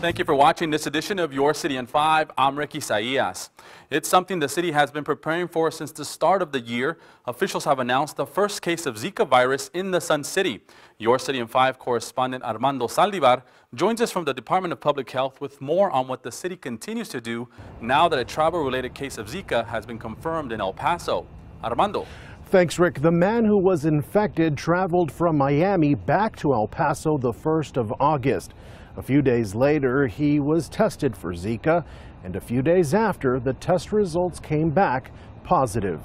Thank you for watching this edition of Your City in 5. I'm Ricky Saillas. It's something the city has been preparing for since the start of the year. Officials have announced the first case of Zika virus in the Sun City. Your City in 5 correspondent Armando Saldivar joins us from the Department of Public Health with more on what the city continues to do now that a travel-related case of Zika has been confirmed in El Paso. Armando. Thanks, Rick. The man who was infected traveled from Miami back to El Paso the 1st of August. A few days later, he was tested for Zika, and a few days after, the test results came back positive.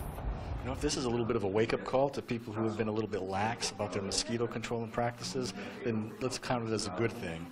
You know, if this is a little bit of a wake-up call to people who have been a little bit lax about their mosquito controlling practices, then let's count it as a good thing.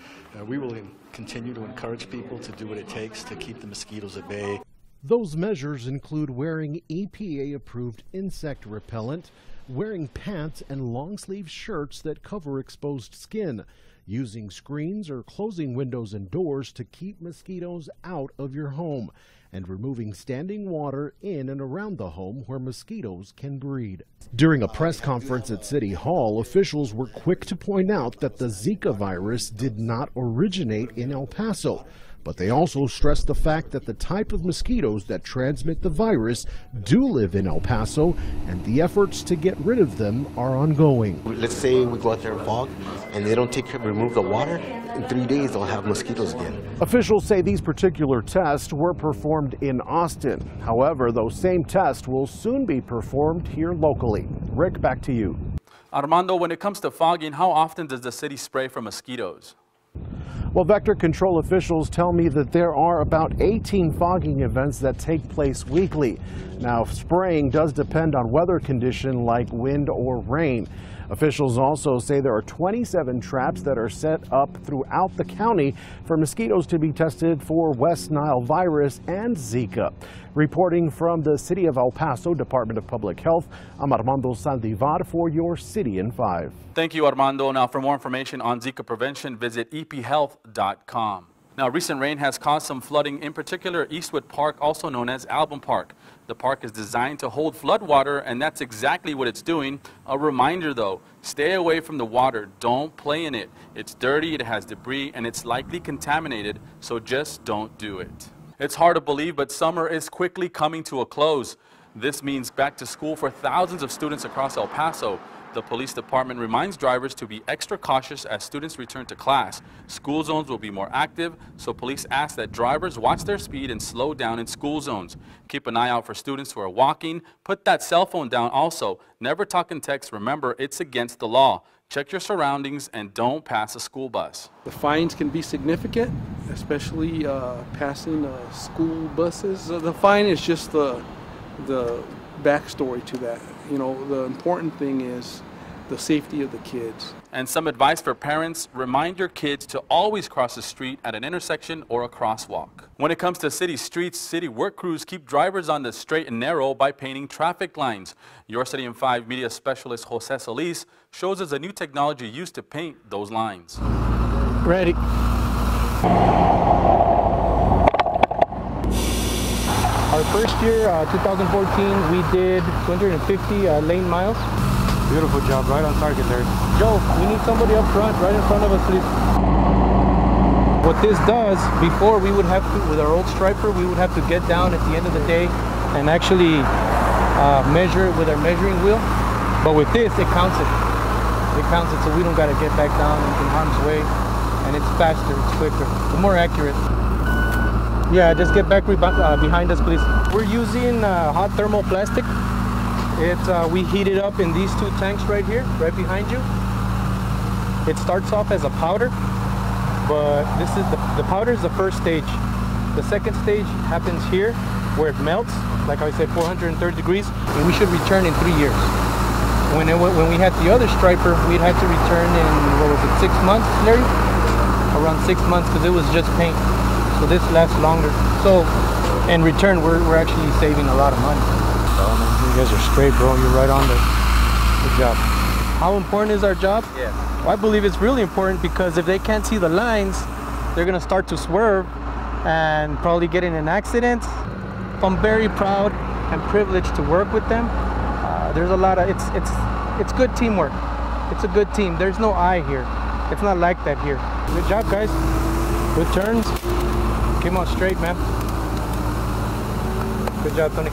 We will continue to encourage people to do what it takes to keep the mosquitoes at bay. Those measures include wearing EPA-approved insect repellent, wearing pants and long-sleeve shirts that cover exposed skin, using screens or closing windows and doors to keep mosquitoes out of your home, and removing standing water in and around the home where mosquitoes can breed. During a press conference at City Hall, officials were quick to point out that the Zika virus did not originate in El Paso. But they also stressed the fact that the type of mosquitoes that transmit the virus do live in El Paso, and the efforts to get rid of them are ongoing. Let's say we go out there and fog, and they don't remove the water. In 3 days, they'll have mosquitoes again. Officials say these particular tests were performed in Austin. However, those same tests will soon be performed here locally. Rick, back to you. Armando, when it comes to fogging, how often does the city spray for mosquitoes? Well, vector control officials tell me that there are about 18 fogging events that take place weekly. Now, spraying does depend on weather condition like wind or rain. Officials also say there are 27 traps that are set up throughout the county for mosquitoes to be tested for West Nile virus and Zika. Reporting from the City of El Paso Department of Public Health, I'm Armando Saldivar for Your City in 5. Thank you, Armando. Now, for more information on Zika prevention, visit ephealth.com. Now, recent rain has caused some flooding, in particular Eastwood Park, also known as Logan Park. The park is designed to hold floodwater, and that's exactly what it's doing. A reminder, though, stay away from the water. Don't play in it. It's dirty, it has debris, and it's likely contaminated, so just don't do it. It's hard to believe, but summer is quickly coming to a close. This means back to school for thousands of students across El Paso. The police department reminds drivers to be extra cautious as students return to class. School zones will be more active, so police ask that drivers watch their speed and slow down in school zones. Keep an eye out for students who are walking. Put that cell phone down also. Never talk and text. Remember, it's against the law. Check your surroundings and don't pass a school bus. The fines can be significant, especially passing school buses. The fine is just the backstory to that. You know, the important thing is the safety of the kids. And some advice for parents: remind your kids to always cross the street at an intersection or a crosswalk. When it comes to city streets, city work crews keep drivers on the straight and narrow by painting traffic lines. Your City in 5 media specialist Jose Solis shows us a new technology used to paint those lines. Ready. Our first year, 2014, we did 250 lane miles. Beautiful job, right on target there. Joe, we need somebody up front, right in front of us, please. What this does, before we would have to, with our old striper, we would have to get down at the end of the day and actually measure it with our measuring wheel. But with this, it counts it. It counts it, so we don't got to get back down in harm's way. And it's faster, it's quicker, it's more accurate. Yeah, just get back behind us, please. We're using hot thermal plastic. We heat it up in these two tanks right here, right behind you. It starts off as a powder, but this is the powder is the first stage. The second stage happens here, where it melts, like I said, 430 degrees, and we should return in 3 years. When we had the other striper, we'd had to return in, what was it, 6 months, Larry? Around 6 months, because it was just paint. So this lasts longer. So in return, we're actually saving a lot of money. You guys are straight, bro. You're right on there. Good job. How important is our job? Yeah. Well, I believe it's really important because if they can't see the lines, they're gonna start to swerve and probably get in an accident. I'm very proud and privileged to work with them. There's a lot of, it's good teamwork. It's a good team. There's no I here. It's not like that here. Good job, guys. Good turns. Came on straight, man. Good job, Tony.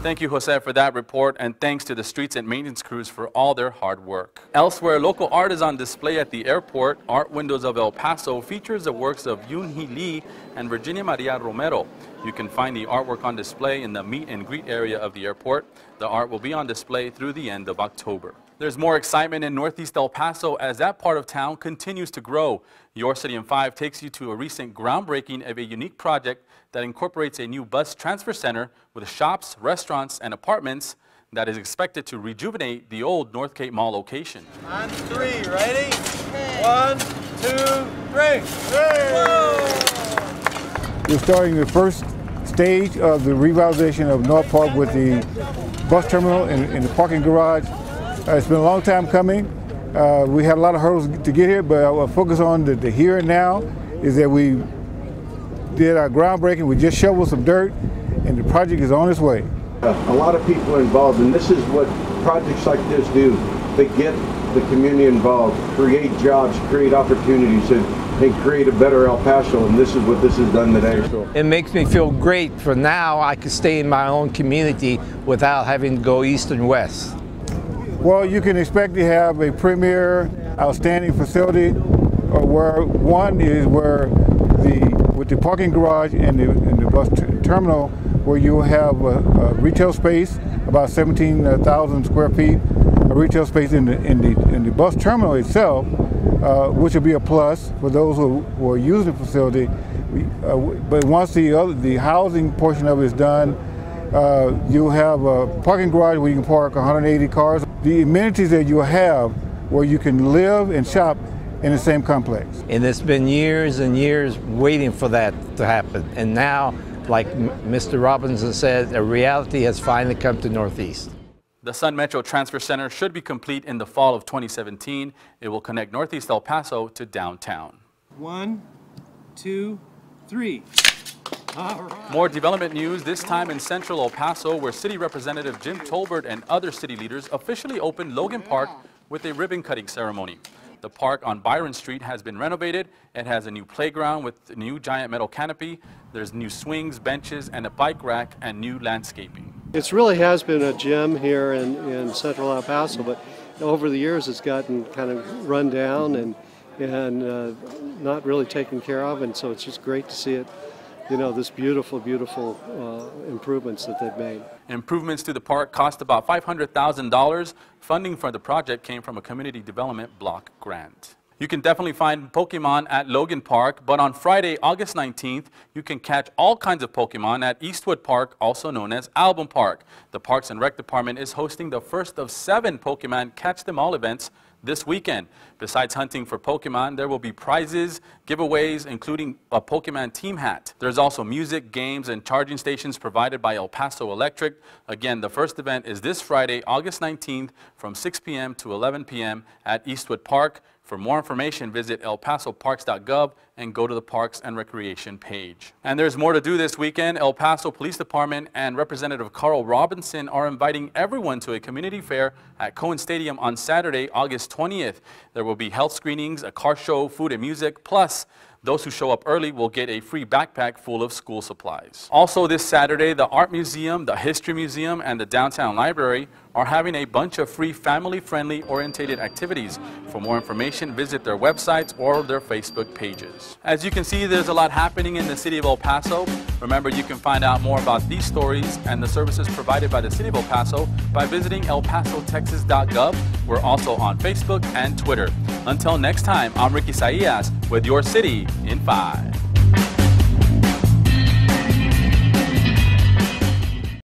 Thank you, Jose, for that report, and thanks to the streets and maintenance crews for all their hard work. Elsewhere, local art is on display at the airport. Art Windows of El Paso features the works of Yoon Hee Lee and Virginia Maria Romero. You can find the artwork on display in the meet and greet area of the airport. The art will be on display through the end of October. There's more excitement in Northeast El Paso as that part of town continues to grow. Your City in 5 takes you to a recent groundbreaking of a unique project that incorporates a new bus transfer center with shops, restaurants, and apartments that is expected to rejuvenate the old North Cape Mall location. On 3, ready? 1, 2, 3. We're starting the first stage of the revitalization of North Park with the bus terminal and the parking garage. It's been a long time coming. We had a lot of hurdles to get here, but our focus on the here and now is that we did our groundbreaking. We just shoveled some dirt, and the project is on its way. A lot of people are involved, and this is what projects like this do. They get the community involved, create jobs, create opportunities, and create a better El Paso, and this is what this has done today. It makes me feel great. For now, I can stay in my own community without having to go east and west. Well, you can expect to have a premier, outstanding facility, where one is where with the parking garage and the bus terminal, where you will have a retail space, about 17,000 square feet, a retail space in the bus terminal itself, which will be a plus for those who are using the facility. But once the housing portion of it is done, you'll have a parking garage where you can park 180 cars. The amenities that you have where you can live and shop in the same complex. And it's been years and years waiting for that to happen. And now, like Mr. Robinson said, a reality has finally come to Northeast. The Sun Metro Transfer Center should be complete in the fall of 2017. It will connect Northeast El Paso to downtown. 1, 2, 3. All right. More development news, this time in central El Paso, where City Representative Jim Tolbert and other city leaders officially opened Logan Park with a ribbon-cutting ceremony. The park on Byron Street has been renovated. It has a new playground with a new giant metal canopy. There's new swings, benches, and a bike rack, and new landscaping. It really has been a gem here in central El Paso, but over the years it's gotten kind of run down and not really taken care of, and so it's just great to see it, you know, this beautiful, beautiful improvements that they've made. Improvements to the park cost about $500,000. Funding for the project came from a community development block grant. You can definitely find Pokemon at Logan Park, but on Friday, August 19th, you can catch all kinds of Pokemon at Eastwood Park, also known as Album Park. The Parks and Rec Department is hosting the first of 7 Pokemon Catch Them All events this weekend. Besides hunting for Pokemon, there will be prizes, giveaways, including a Pokemon team hat. There's also music, games, and charging stations provided by El Paso Electric. Again, the first event is this Friday, August 19th, from 6 p.m. to 11 p.m. at Eastwood Park. For more information, visit elpasoparks.gov and go to the Parks and Recreation page. And there's more to do this weekend. El Paso Police Department and Representative Carl Robinson are inviting everyone to a community fair at Cohen Stadium on Saturday, August 20th. There will be health screenings, a car show, food and music, plus those who show up early will get a free backpack full of school supplies. Also this Saturday, the Art Museum, the History Museum, and the Downtown Library are having a bunch of free family-friendly orientated activities. For more information, visit their websites or their Facebook pages. As you can see, there's a lot happening in the city of El Paso. Remember, you can find out more about these stories and the services provided by the city of El Paso by visiting elpasotexas.gov. We're also on Facebook and Twitter. Until next time, I'm Ricky Saillas with Your City in 5.